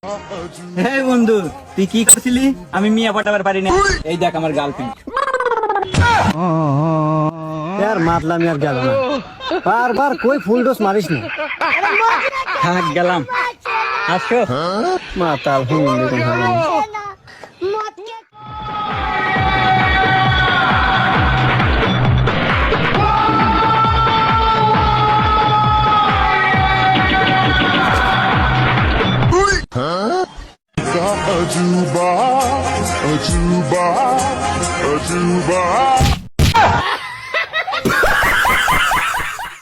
হে বন্ধু, তুই কি করছিলি? আমি মিয়া পটাবার পারি না। এই দেখ আমার গার্লফ্রেন্ড। यार মাতলামি আর গেল না, বারবার কই ফুল ডোজ মারিস না। থাক গেলাম, আসো। মাতাল হুম দেখুন ভালো না। Ajuba, Ajuba, Ajuba.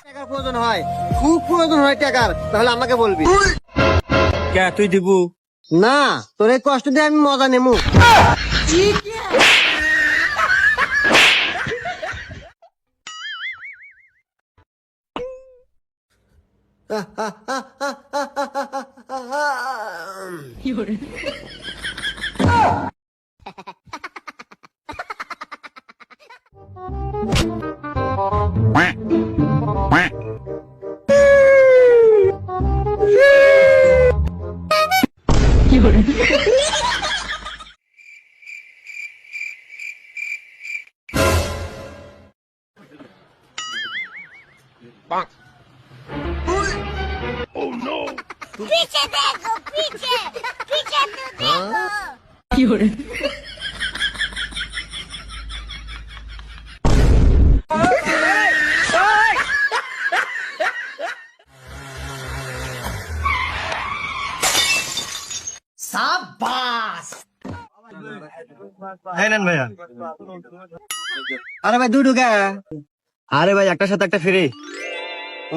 টাকার প্রয়োজন হয়, খুব প্রয়োজন হয় টাকার, তাহলে আমাকে বলবি। কে তুই দিবু? না, তোর এই কষ্ট দিয়ে আমি মজা নেমু। पीछे देखो पीछे पीछे तो देखो ভাইয়া, আরে ভাই দুটো কে? আরে ভাই একটার সাথে একটা ফ্রি।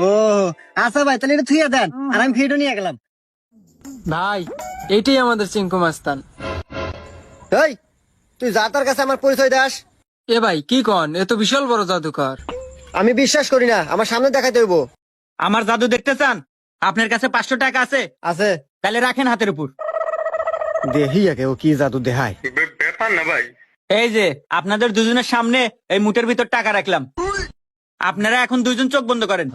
ও আচ্ছা ভাই, তাহলে এটা থুইয়া দেন, আর আমি ফ্রিটা নিয়ে গেলাম। ভাই এইটাই আমাদের চিঙ্কু মাস্তান। এই তুই যা, তার কাছে আমার পরিচয় দাস। এ ভাই কি কন, এ তো বিশাল বড় জাদুকর। আমি বিশ্বাস করি না, আমার সামনে দেখাইতে হইব। আমার জাদু দেখতে চান? আপনার কাছে 500 টাকা আছে? আছে, তাহলে রাখেন হাতের উপর। দেখি একে ও কি জাদু দেখায়। এই যে আপনাদের দুজনের সামনে এই মুঠের ভিতর টাকা রাখলাম। আপনারা এখন দুজন চোখ বন্ধ করেন।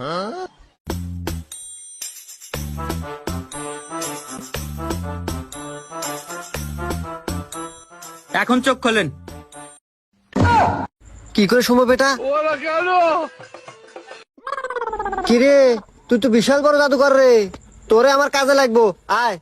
এখন চোখ খোলেন। কি করে সম্ভব এটা? কিরে, তুই তো বিশাল বড় জাদুকর রে, তোরে আমার কাজে লাগবো, আয়।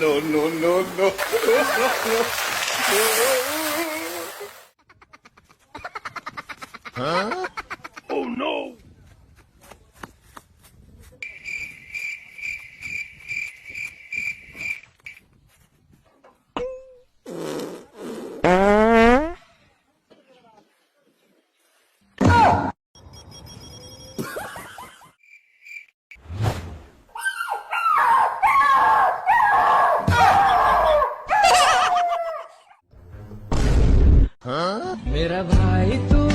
No, no, no, no. Huh? Oh no. मेरा भाई तू